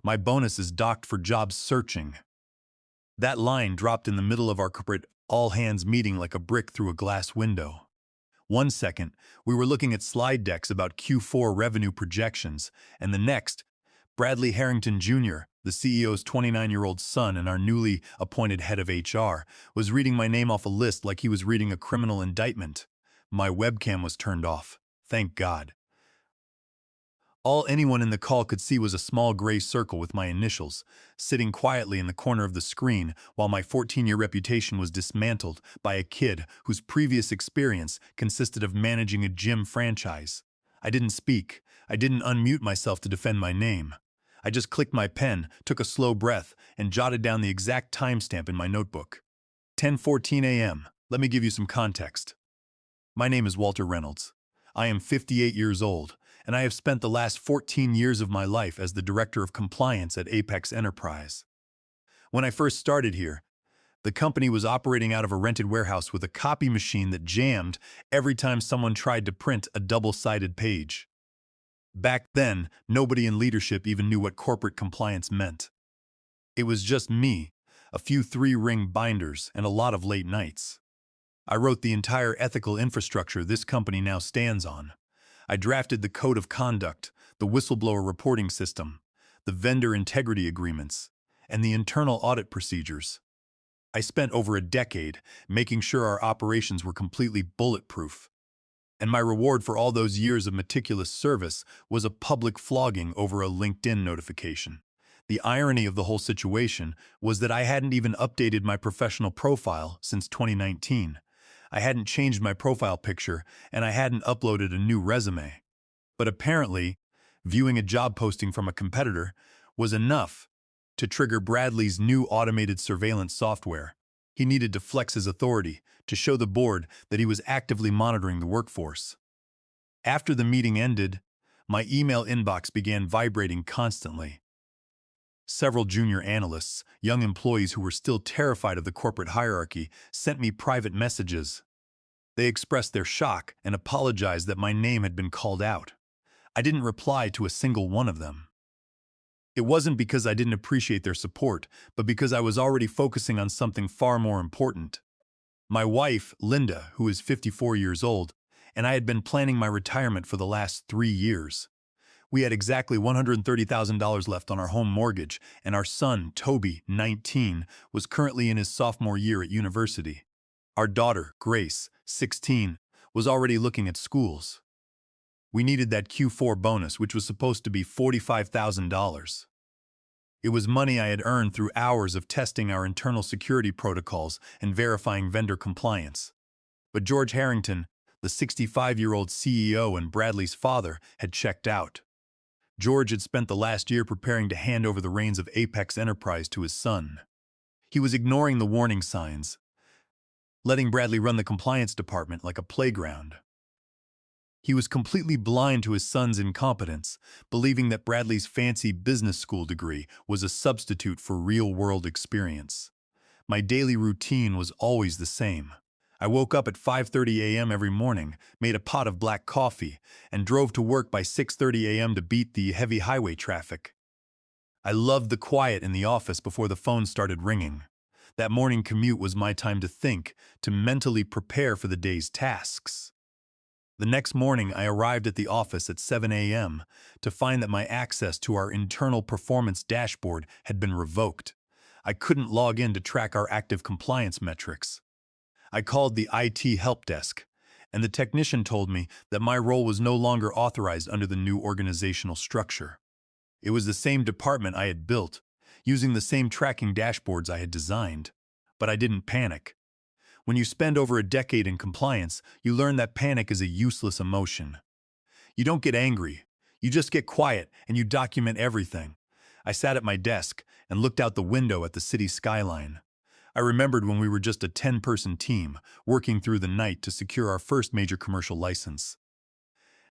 My bonus is docked for job searching. That line dropped in the middle of our corporate all-hands meeting like a brick through a glass window. One second, we were looking at slide decks about Q4 revenue projections, and the next, Bradley Harrington Jr., the CEO's 29-year-old son and our newly appointed head of HR, was reading my name off a list like he was reading a criminal indictment. My webcam was turned off. Thank God. All anyone in the call could see was a small gray circle with my initials, sitting quietly in the corner of the screen while my 14-year reputation was dismantled by a kid whose previous experience consisted of managing a gym franchise. I didn't speak. I didn't unmute myself to defend my name. I just clicked my pen, took a slow breath, and jotted down the exact timestamp in my notebook. 10:14 a.m. Let me give you some context. My name is Walter Reynolds. I am 58 years old, and I have spent the last 14 years of my life as the Director of Compliance at Apex Enterprise. When I first started here, the company was operating out of a rented warehouse with a copy machine that jammed every time someone tried to print a double-sided page. Back then, nobody in leadership even knew what corporate compliance meant. It was just me, a few three-ring binders, and a lot of late nights. I wrote the entire ethical infrastructure this company now stands on. I drafted the code of conduct, the whistleblower reporting system, the vendor integrity agreements, and the internal audit procedures. I spent over a decade making sure our operations were completely bulletproof. And my reward for all those years of meticulous service was a public flogging over a LinkedIn notification. The irony of the whole situation was that I hadn't even updated my professional profile since 2019. I hadn't changed my profile picture, and I hadn't uploaded a new resume. But apparently, viewing a job posting from a competitor was enough to trigger Bradley's new automated surveillance software. He needed to flex his authority to show the board that he was actively monitoring the workforce. After the meeting ended, my email inbox began vibrating constantly. Several junior analysts, young employees who were still terrified of the corporate hierarchy, sent me private messages. They expressed their shock and apologized that my name had been called out. I didn't reply to a single one of them. It wasn't because I didn't appreciate their support, but because I was already focusing on something far more important. My wife, Linda, who is 54 years old, and I had been planning my retirement for the last 3 years. We had exactly $130,000 left on our home mortgage, and our son, Toby, 19, was currently in his sophomore year at university. Our daughter, Grace, 16, was already looking at schools. We needed that Q4 bonus, which was supposed to be $45,000. It was money I had earned through hours of testing our internal security protocols and verifying vendor compliance. But George Harrington, the 65-year-old CEO and Bradley's father, had checked out. George had spent the last year preparing to hand over the reins of Apex Enterprise to his son. He was ignoring the warning signs, letting Bradley run the compliance department like a playground. He was completely blind to his son's incompetence, believing that Bradley's fancy business school degree was a substitute for real-world experience. My daily routine was always the same. I woke up at 5:30 a.m. every morning, made a pot of black coffee, and drove to work by 6:30 a.m. to beat the heavy highway traffic. I loved the quiet in the office before the phone started ringing. That morning commute was my time to think, to mentally prepare for the day's tasks. The next morning, I arrived at the office at 7 a.m. to find that my access to our internal performance dashboard had been revoked. I couldn't log in to track our active compliance metrics. I called the IT help desk, and the technician told me that my role was no longer authorized under the new organizational structure. It was the same department I had built, using the same tracking dashboards I had designed. But I didn't panic. When you spend over a decade in compliance, you learn that panic is a useless emotion. You don't get angry. You just get quiet and you document everything. I sat at my desk and looked out the window at the city skyline. I remembered when we were just a 10-person team, working through the night to secure our first major commercial license.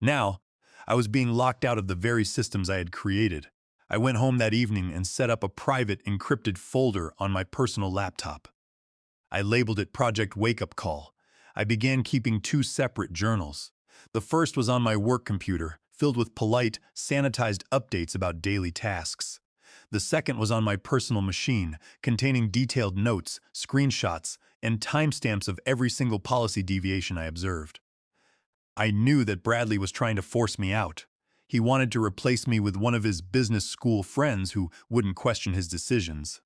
Now, I was being locked out of the very systems I had created. I went home that evening and set up a private, encrypted folder on my personal laptop. I labeled it Project Wake Up Call. I began keeping 2 separate journals. The first was on my work computer, filled with polite, sanitized updates about daily tasks. The second was on my personal machine, containing detailed notes, screenshots, and timestamps of every single policy deviation I observed. I knew that Bradley was trying to force me out. He wanted to replace me with one of his business school friends who wouldn't question his decisions.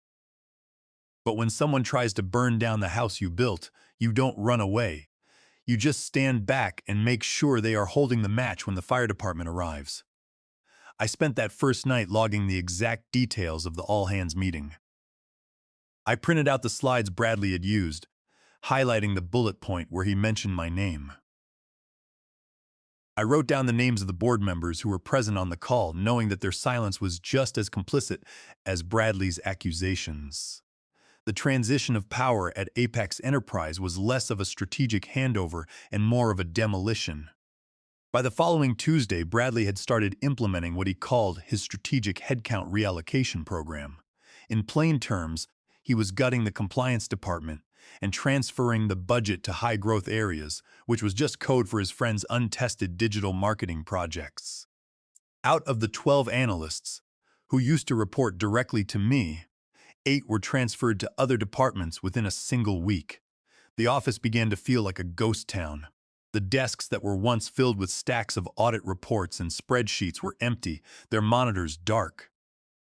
But when someone tries to burn down the house you built, you don't run away. You just stand back and make sure they are holding the match when the fire department arrives. I spent that first night logging the exact details of the all-hands meeting. I printed out the slides Bradley had used, highlighting the bullet point where he mentioned my name. I wrote down the names of the board members who were present on the call, knowing that their silence was just as complicit as Bradley's accusations. The transition of power at Apex Enterprise was less of a strategic handover and more of a demolition. By the following Tuesday, Bradley had started implementing what he called his strategic headcount reallocation program. In plain terms, he was gutting the compliance department and transferring the budget to high-growth areas, which was just code for his friend's untested digital marketing projects. Out of the 12 analysts, who used to report directly to me, 8 were transferred to other departments within a single week. The office began to feel like a ghost town. The desks that were once filled with stacks of audit reports and spreadsheets were empty, their monitors dark.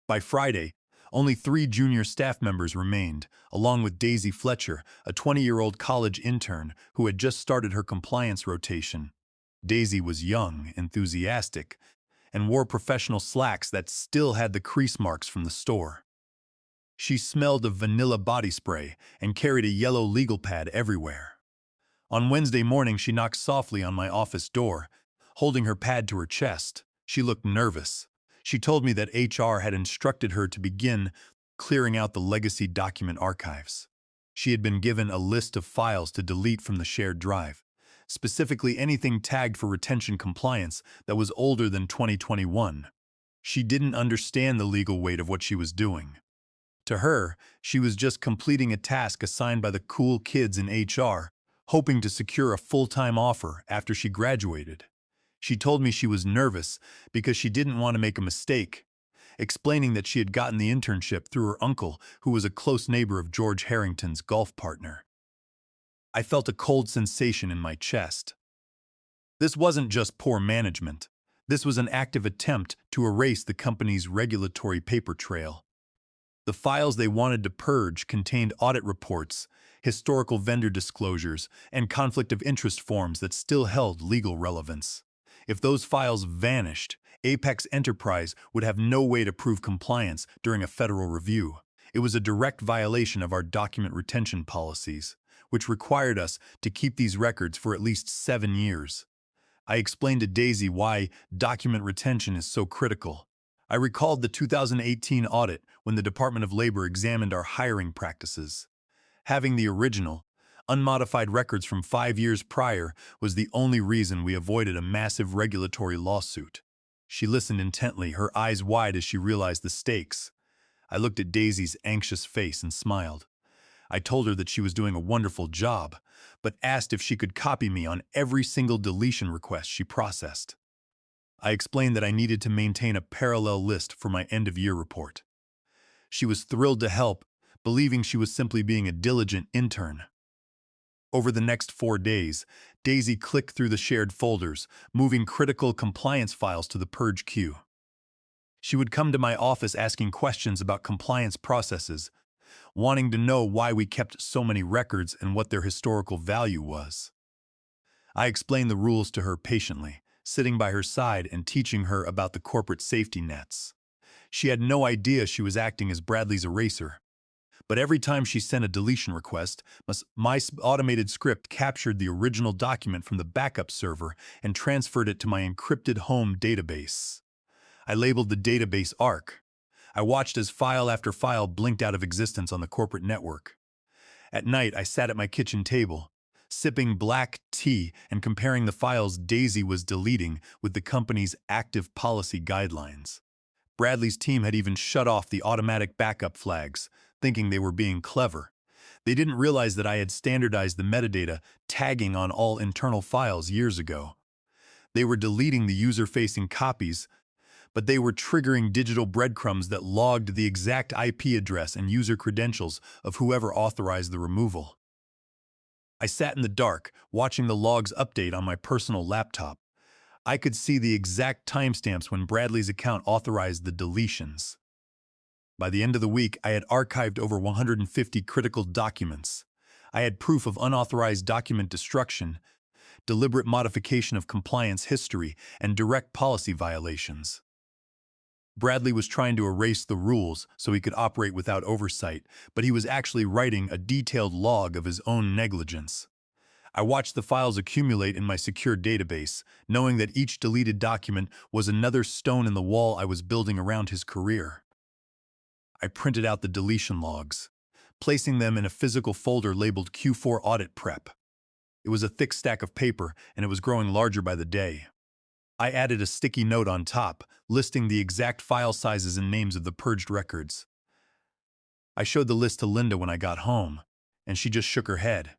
By Friday, only 3 junior staff members remained, along with Daisy Fletcher, a 20-year-old college intern who had just started her compliance rotation. Daisy was young, enthusiastic, and wore professional slacks that still had the crease marks from the store. She smelled of vanilla body spray and carried a yellow legal pad everywhere. On Wednesday morning, she knocked softly on my office door, holding her pad to her chest. She looked nervous. She told me that HR had instructed her to begin clearing out the legacy document archives. She had been given a list of files to delete from the shared drive, specifically anything tagged for retention compliance that was older than 2021. She didn't understand the legal weight of what she was doing. To her, she was just completing a task assigned by the cool kids in HR, hoping to secure a full-time offer after she graduated. She told me she was nervous because she didn't want to make a mistake, explaining that she had gotten the internship through her uncle, who was a close neighbor of George Harrington's golf partner. I felt a cold sensation in my chest. This wasn't just poor management. This was an active attempt to erase the company's regulatory paper trail. The files they wanted to purge contained audit reports, historical vendor disclosures, and conflict of interest forms that still held legal relevance. If those files vanished, Apex Enterprise would have no way to prove compliance during a federal review. It was a direct violation of our document retention policies, which required us to keep these records for at least 7 years. I explained to Daisy why document retention is so critical. I recalled the 2018 audit when the Department of Labor examined our hiring practices. Having the original, unmodified records from 5 years prior was the only reason we avoided a massive regulatory lawsuit. She listened intently, her eyes wide as she realized the stakes. I looked at Daisy's anxious face and smiled. I told her that she was doing a wonderful job, but asked if she could copy me on every single deletion request she processed. I explained that I needed to maintain a parallel list for my end-of-year report. She was thrilled to help, believing she was simply being a diligent intern. Over the next 4 days, Daisy clicked through the shared folders, moving critical compliance files to the purge queue. She would come to my office asking questions about compliance processes, wanting to know why we kept so many records and what their historical value was. I explained the rules to her patiently, sitting by her side and teaching her about the corporate safety nets. She had no idea she was acting as Bradley's eraser. But every time she sent a deletion request, my automated script captured the original document from the backup server and transferred it to my encrypted home database. I labeled the database ARC. I watched as file after file blinked out of existence on the corporate network. At night, I sat at my kitchen table, sipping black tea and comparing the files Daisy was deleting with the company's active policy guidelines. Bradley's team had even shut off the automatic backup flags, thinking they were being clever. They didn't realize that I had standardized the metadata tagging on all internal files years ago. They were deleting the user-facing copies, but they were triggering digital breadcrumbs that logged the exact IP address and user credentials of whoever authorized the removal. I sat in the dark, watching the logs update on my personal laptop. I could see the exact timestamps when Bradley's account authorized the deletions. By the end of the week, I had archived over 150 critical documents. I had proof of unauthorized document destruction, deliberate modification of compliance history, and direct policy violations. Bradley was trying to erase the rules so he could operate without oversight, but he was actually writing a detailed log of his own negligence. I watched the files accumulate in my secure database, knowing that each deleted document was another stone in the wall I was building around his career. I printed out the deletion logs, placing them in a physical folder labeled Q4 Audit Prep. It was a thick stack of paper, and it was growing larger by the day. I added a sticky note on top, listing the exact file sizes and names of the purged records. I showed the list to Linda when I got home, and she just shook her head,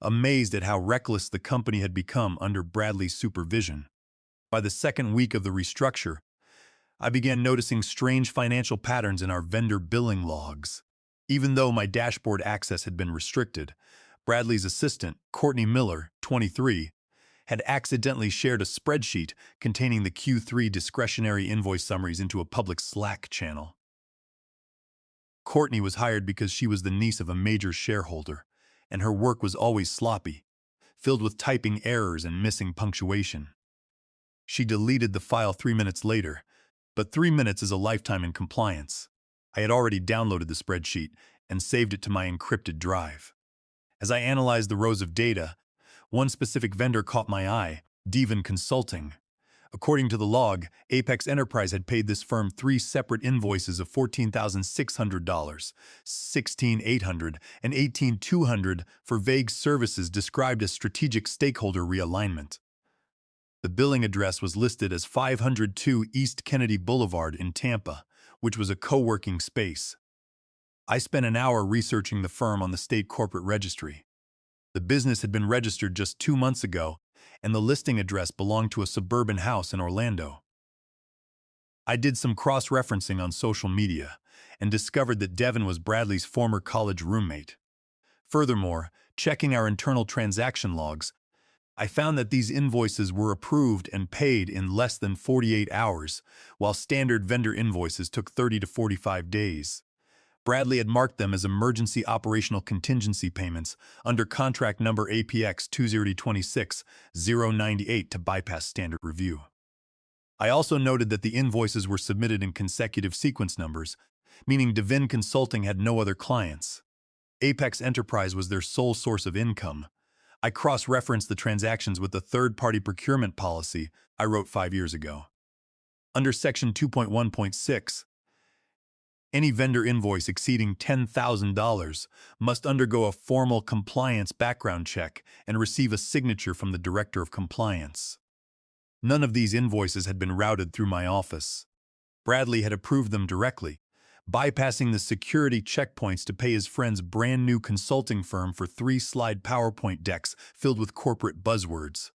amazed at how reckless the company had become under Bradley's supervision. By the second week of the restructure, I began noticing strange financial patterns in our vendor billing logs. Even though my dashboard access had been restricted, Bradley's assistant, Courtney Miller, 23, had accidentally shared a spreadsheet containing the Q3 discretionary invoice summaries into a public Slack channel. Courtney was hired because she was the niece of a major shareholder, and her work was always sloppy, filled with typing errors and missing punctuation. She deleted the file 3 minutes later, but 3 minutes is a lifetime in compliance. I had already downloaded the spreadsheet and saved it to my encrypted drive. As I analyzed the rows of data, one specific vendor caught my eye, Devon Consulting. According to the log, Apex Enterprise had paid this firm 3 separate invoices of $14,600, $16,800, and $18,200 for vague services described as strategic stakeholder realignment. The billing address was listed as 502 East Kennedy Boulevard in Tampa, which was a co-working space. I spent an hour researching the firm on the state corporate registry. The business had been registered just 2 months ago, and the listing address belonged to a suburban house in Orlando. I did some cross-referencing on social media and discovered that Devon was Bradley's former college roommate. Furthermore, checking our internal transaction logs, I found that these invoices were approved and paid in less than 48 hours, while standard vendor invoices took 30 to 45 days. Bradley had marked them as emergency operational contingency payments under contract number APX 2026-098 to bypass standard review. I also noted that the invoices were submitted in consecutive sequence numbers, meaning Devon Consulting had no other clients. Apex Enterprise was their sole source of income. I cross-referenced the transactions with the third-party procurement policy I wrote 5 years ago. Under Section 2.1.6, any vendor invoice exceeding $10,000 must undergo a formal compliance background check and receive a signature from the Director of Compliance. None of these invoices had been routed through my office. Bradley had approved them directly, bypassing the security checkpoints to pay his friend's brand-new consulting firm for 3-slide PowerPoint decks filled with corporate buzzwords.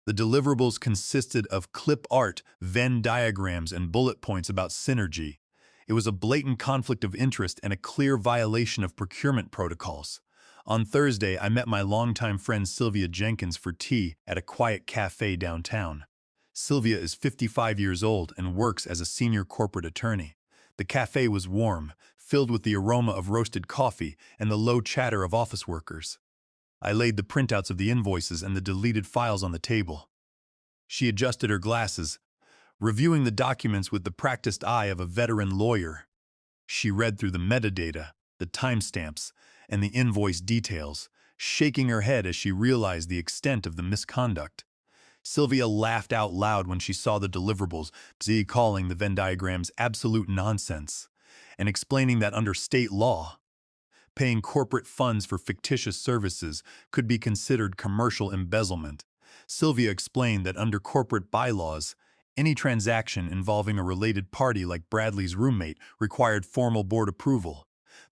The deliverables consisted of clip art, Venn diagrams, and bullet points about synergy. It was a blatant conflict of interest and a clear violation of procurement protocols. On Thursday, I met my longtime friend Sylvia Jenkins for tea at a quiet cafe downtown. Sylvia is 55 years old and works as a senior corporate attorney. The cafe was warm, filled with the aroma of roasted coffee and the low chatter of office workers. I laid the printouts of the invoices and the deleted files on the table. She adjusted her glasses, reviewing the documents with the practiced eye of a veteran lawyer. She read through the metadata, the timestamps, and the invoice details, shaking her head as she realized the extent of the misconduct. Sylvia laughed out loud when she saw the deliverables, calling the Venn diagrams absolute nonsense, and explaining that under state law, paying corporate funds for fictitious services could be considered commercial embezzlement. Sylvia explained that under corporate bylaws, any transaction involving a related party like Bradley's roommate required formal board approval.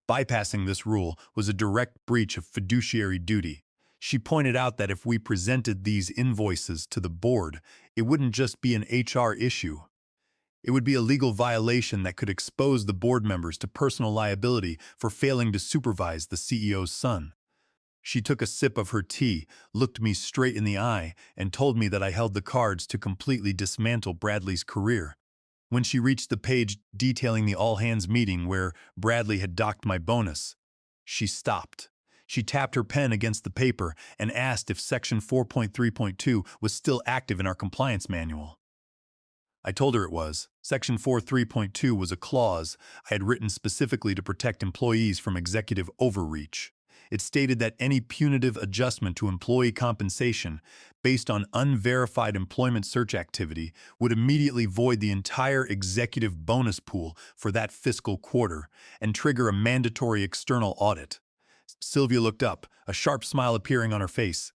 Bypassing this rule was a direct breach of fiduciary duty. She pointed out that if we presented these invoices to the board, it wouldn't just be an HR issue. It would be a legal violation that could expose the board members to personal liability for failing to supervise the CEO's son. She took a sip of her tea, looked me straight in the eye, and told me that I held the cards to completely dismantle Bradley's career. When she reached the page detailing the all-hands meeting where Bradley had docked my bonus, she stopped. She tapped her pen against the paper and asked if Section 4.3.2 was still active in our compliance manual. I told her it was. Section 4.3.2 was a clause I had written specifically to protect employees from executive overreach. It stated that any punitive adjustment to employee compensation based on unverified employment search activity would immediately void the entire executive bonus pool for that fiscal quarter and trigger a mandatory external audit. Sylvia looked up, a sharp smile appearing on her face.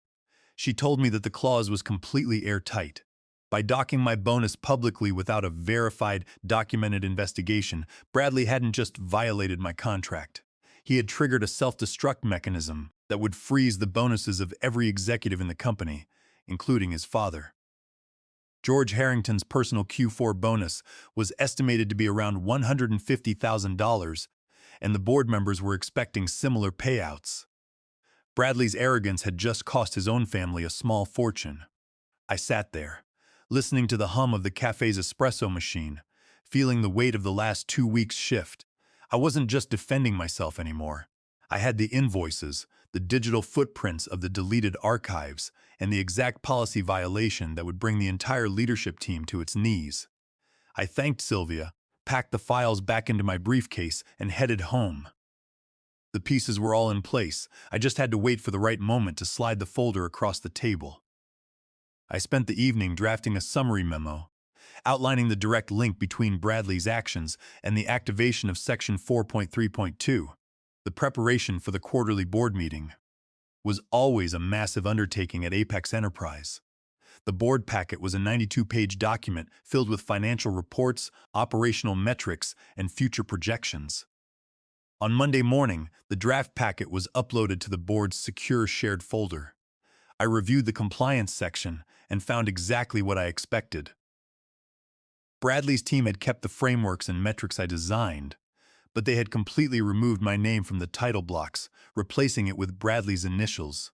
She told me that the clause was completely airtight. By docking my bonus publicly without a verified, documented investigation, Bradley hadn't just violated my contract. He had triggered a self-destruct mechanism that would freeze the bonuses of every executive in the company, including his father. George Harrington's personal Q4 bonus was estimated to be around $150,000, and the board members were expecting similar payouts. Bradley's arrogance had just cost his own family a small fortune. I sat there, listening to the hum of the cafe's espresso machine, feeling the weight of the last 2 weeks' shift. I wasn't just defending myself anymore. I had the invoices, the digital footprints of the deleted archives, and the exact policy violation that would bring the entire leadership team to its knees. I thanked Sylvia, packed the files back into my briefcase, and headed home. The pieces were all in place. I just had to wait for the right moment to slide the folder across the table. I spent the evening drafting a summary memo, outlining the direct link between Bradley's actions and the activation of Section 4.3.2. The preparation for the quarterly board meeting was always a massive undertaking at Apex Enterprise. The board packet was a 92-page document filled with financial reports, operational metrics, and future projections. On Monday morning, the draft packet was uploaded to the board's secure shared folder. I reviewed the compliance section and found exactly what I expected. Bradley's team had kept the frameworks and metrics I designed, but they had completely removed my name from the title blocks, replacing it with Bradley's initials.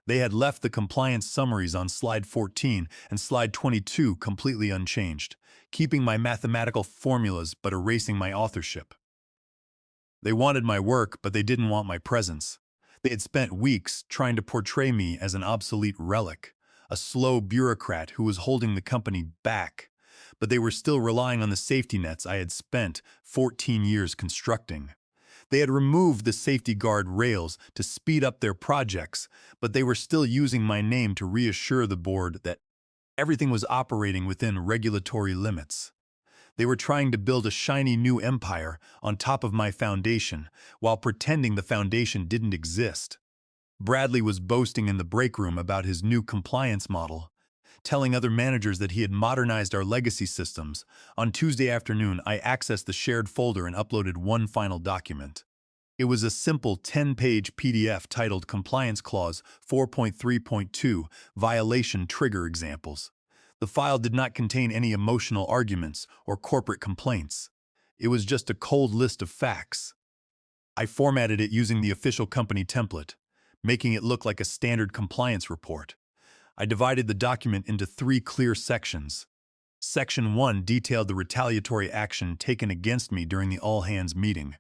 They had left the compliance summaries on slide 14 and slide 22 completely unchanged, keeping my mathematical formulas but erasing my authorship. They wanted my work, but they didn't want my presence. They had spent weeks trying to portray me as an obsolete relic, a slow bureaucrat who was holding the company back, but they were still relying on the safety nets I had spent 14 years constructing. They had removed the safety guard rails to speed up their projects, but they were still using my name to reassure the board that everything was operating within regulatory limits. They were trying to build a shiny new empire on top of my foundation while pretending the foundation didn't exist. Bradley was boasting in the break room about his new compliance model, telling other managers that he had modernized our legacy systems. On Tuesday afternoon, I accessed the shared folder and uploaded one final document. It was a simple 10-page PDF titled Compliance Clause 4.3.2 Violation Trigger Examples. The file did not contain any emotional arguments or corporate complaints. It was just a cold list of facts. I formatted it using the official company template, making it look like a standard compliance report. I divided the document into 3 clear sections. Section 1 detailed the retaliatory action taken against me during the all-hands meeting.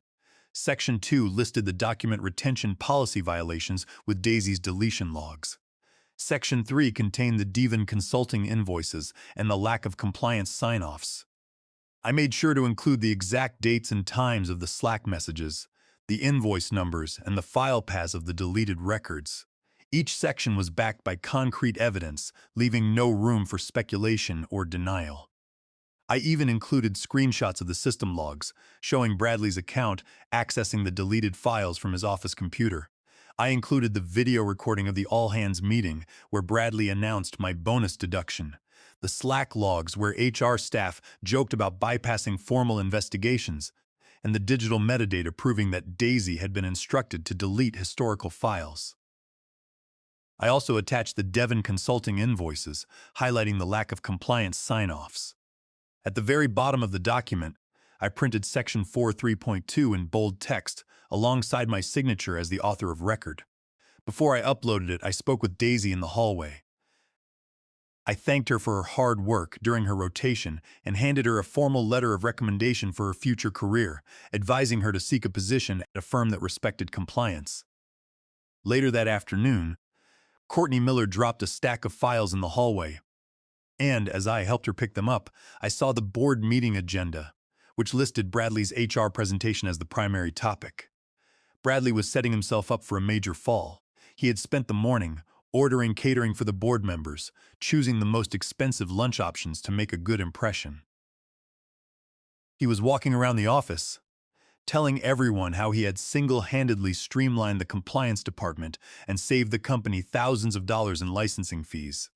Section 2 listed the document retention policy violations with Daisy's deletion logs. Section 3 contained the Devon consulting invoices and the lack of compliance sign-offs. I made sure to include the exact dates and times of the Slack messages, the invoice numbers, and the file paths of the deleted records. Each section was backed by concrete evidence, leaving no room for speculation or denial. I even included screenshots of the system logs, showing Bradley's account accessing the deleted files from his office computer. I included the video recording of the all-hands meeting where Bradley announced my bonus deduction, the Slack logs where HR staff joked about bypassing formal investigations, and the digital metadata proving that Daisy had been instructed to delete historical files. I also attached the Devon consulting invoices, highlighting the lack of compliance sign-offs. At the very bottom of the document, I printed Section 4.3.2 in bold text alongside my signature as the author of record. Before I uploaded it, I spoke with Daisy in the hallway. I thanked her for her hard work during her rotation and handed her a formal letter of recommendation for her future career, advising her to seek a position at a firm that respected compliance. Later that afternoon, Courtney Miller dropped a stack of files in the hallway, and as I helped her pick them up, I saw the board meeting agenda, which listed Bradley's HR presentation as the primary topic. Bradley was setting himself up for a major fall. He had spent the morning ordering catering for the board members, choosing the most expensive lunch options to make a good impression. He was walking around the office, telling everyone how he had single-handedly streamlined the compliance department and saved the company thousands of dollars in licensing fees.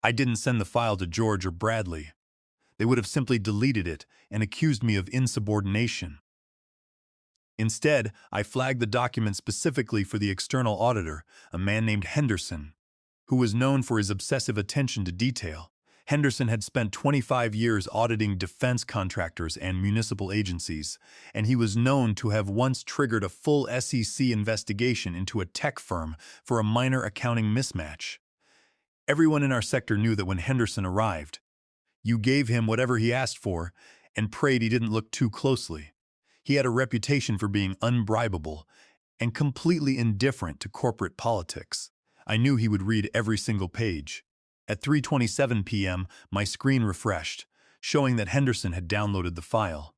I didn't send the file to George or Bradley. They would have simply deleted it and accused me of insubordination. Instead, I flagged the document specifically for the external auditor, a man named Henderson, who was known for his obsessive attention to detail. Henderson had spent 25 years auditing defense contractors and municipal agencies, and he was known to have once triggered a full SEC investigation into a tech firm for a minor accounting mismatch. Everyone in our sector knew that when Henderson arrived, you gave him whatever he asked for and prayed he didn't look too closely. He had a reputation for being unbribable and completely indifferent to corporate politics. I knew he would read every single page. At 3:27 p.m., my screen refreshed, showing that Henderson had downloaded the file.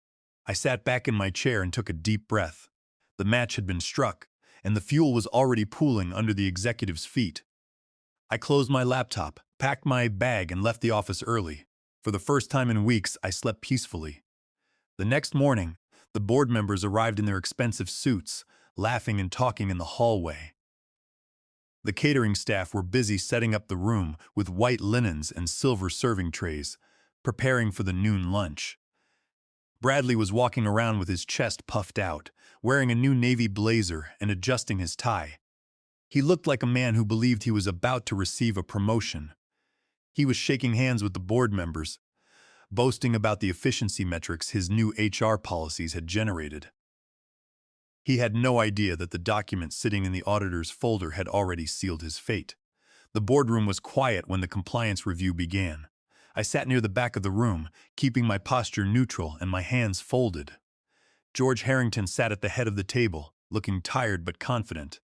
I sat back in my chair and took a deep breath. The match had been struck, and the fuel was already pooling under the executive's feet. I closed my laptop, packed my bag, and left the office early. For the first time in weeks, I slept peacefully. The next morning, the board members arrived in their expensive suits, laughing and talking in the hallway. The catering staff were busy setting up the room with white linens and silver serving trays, preparing for the noon lunch. Bradley was walking around with his chest puffed out, wearing a new navy blazer and adjusting his tie. He looked like a man who believed he was about to receive a promotion. He was shaking hands with the board members, boasting about the efficiency metrics his new HR policies had generated. He had no idea that the document sitting in the auditor's folder had already sealed his fate. The boardroom was quiet when the compliance review began. I sat near the back of the room, keeping my posture neutral and my hands folded. George Harrington sat at the head of the table, looking tired but confident.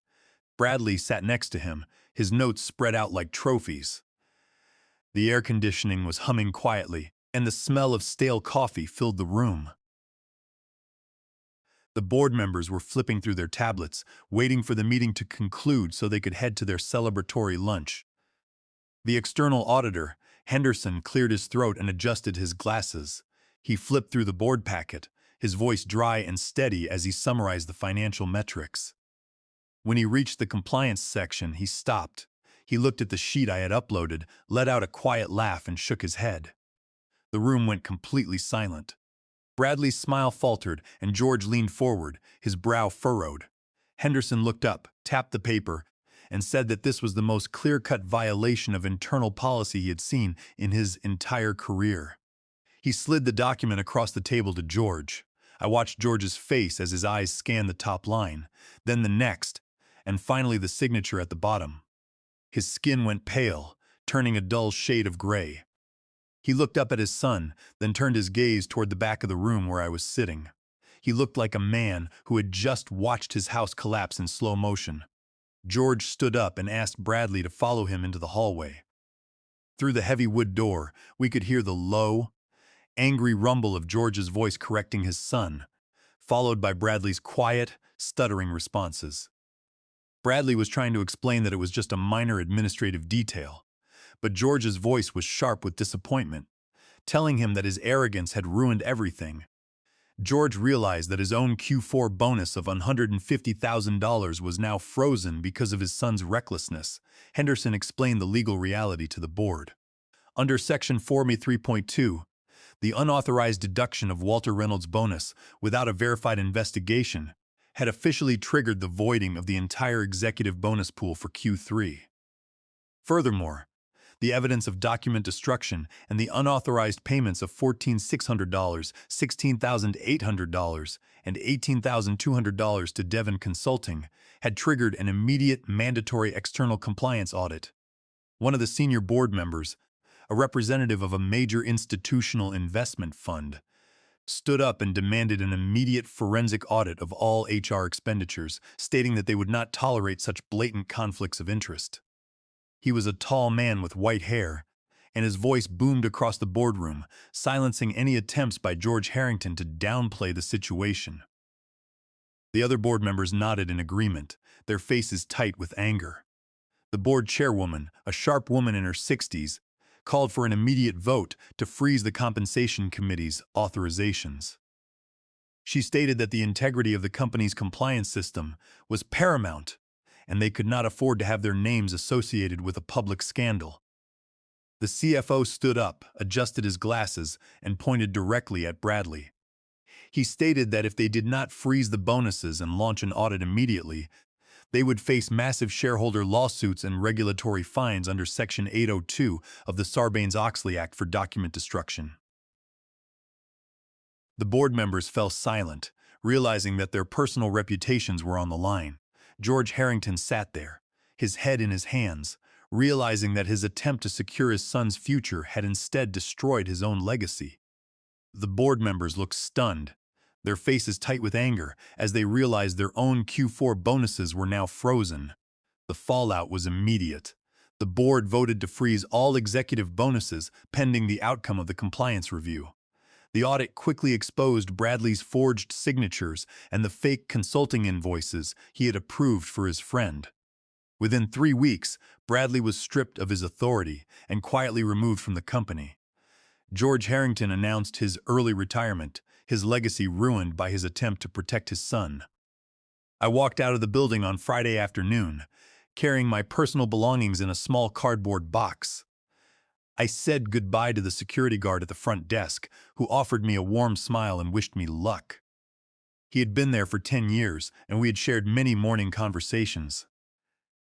Bradley sat next to him, his notes spread out like trophies. The air conditioning was humming quietly, and the smell of stale coffee filled the room. The board members were flipping through their tablets, waiting for the meeting to conclude so they could head to their celebratory lunch. The external auditor, Henderson, cleared his throat and adjusted his glasses. He flipped through the board packet, his voice dry and steady as he summarized the financial metrics. When he reached the compliance section, he stopped. He looked at the sheet I had uploaded, let out a quiet laugh, and shook his head. The room went completely silent. Bradley's smile faltered, and George leaned forward, his brow furrowed. Henderson looked up, tapped the paper, and said that this was the most clear-cut violation of internal policy he had seen in his entire career. He slid the document across the table to George. I watched George's face as his eyes scanned the top line, then the next, and finally the signature at the bottom. His skin went pale, turning a dull shade of gray. He looked up at his son, then turned his gaze toward the back of the room where I was sitting. He looked like a man who had just watched his house collapse in slow motion. George stood up and asked Bradley to follow him into the hallway. Through the heavy wood door, we could hear the low, angry rumble of George's voice correcting his son, followed by Bradley's quiet, stuttering responses. Bradley was trying to explain that it was just a minor administrative detail, but George's voice was sharp with disappointment, telling him that his arrogance had ruined everything. George realized that his own Q4 bonus of $150,000 was now frozen because of his son's recklessness. Henderson explained the legal reality to the board. Under Section 4.3.2, the unauthorized deduction of Walter Reynolds' bonus without a verified investigation had officially triggered the voiding of the entire executive bonus pool for Q3. Furthermore, The evidence of document destruction and the unauthorized payments of $14,600, $16,800, and $18,200 to Devon Consulting had triggered an immediate mandatory external compliance audit. One of the senior board members, a representative of a major institutional investment fund, stood up and demanded an immediate forensic audit of all HR expenditures, stating that they would not tolerate such blatant conflicts of interest. He was a tall man with white hair, and his voice boomed across the boardroom, silencing any attempts by George Harrington to downplay the situation. The other board members nodded in agreement, their faces tight with anger. The board chairwoman, a sharp woman in her 60s, called for an immediate vote to freeze the compensation committee's authorizations. She stated that the integrity of the company's compliance system was paramount, and they could not afford to have their names associated with a public scandal. The CFO stood up, adjusted his glasses, and pointed directly at Bradley. He stated that if they did not freeze the bonuses and launch an audit immediately, they would face massive shareholder lawsuits and regulatory fines under Section 802 of the Sarbanes-Oxley Act for document destruction. The board members fell silent, realizing that their personal reputations were on the line. George Harrington sat there, his head in his hands, realizing that his attempt to secure his son's future had instead destroyed his own legacy. The board members looked stunned, their faces tight with anger, as they realized their own Q4 bonuses were now frozen. The fallout was immediate. The board voted to freeze all executive bonuses pending the outcome of the compliance review. The audit quickly exposed Bradley's forged signatures and the fake consulting invoices he had approved for his friend. Within 3 weeks, Bradley was stripped of his authority and quietly removed from the company. George Harrington announced his early retirement, his legacy ruined by his attempt to protect his son. I walked out of the building on Friday afternoon, carrying my personal belongings in a small cardboard box. I said goodbye to the security guard at the front desk, who offered me a warm smile and wished me luck. He had been there for 10 years, and we had shared many morning conversations.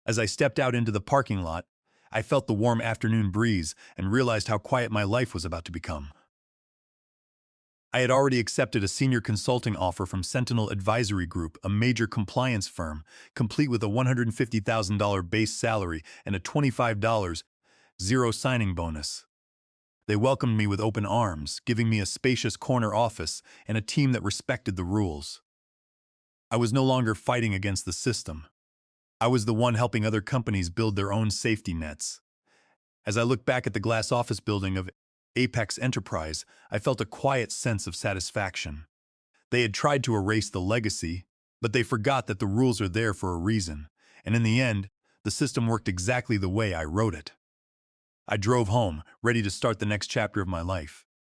As I stepped out into the parking lot, I felt the warm afternoon breeze and realized how quiet my life was about to become. I had already accepted a senior consulting offer from Sentinel Advisory Group, a major compliance firm, complete with a $150,000 base salary and a $25 zero signing bonus. They welcomed me with open arms, giving me a spacious corner office and a team that respected the rules. I was no longer fighting against the system. I was the one helping other companies build their own safety nets. As I looked back at the glass office building of Apex Enterprise, I felt a quiet sense of satisfaction. They had tried to erase the legacy, but they forgot that the rules are there for a reason, and in the end, the system worked exactly the way I wrote it. I drove home, ready to start the next chapter of my life.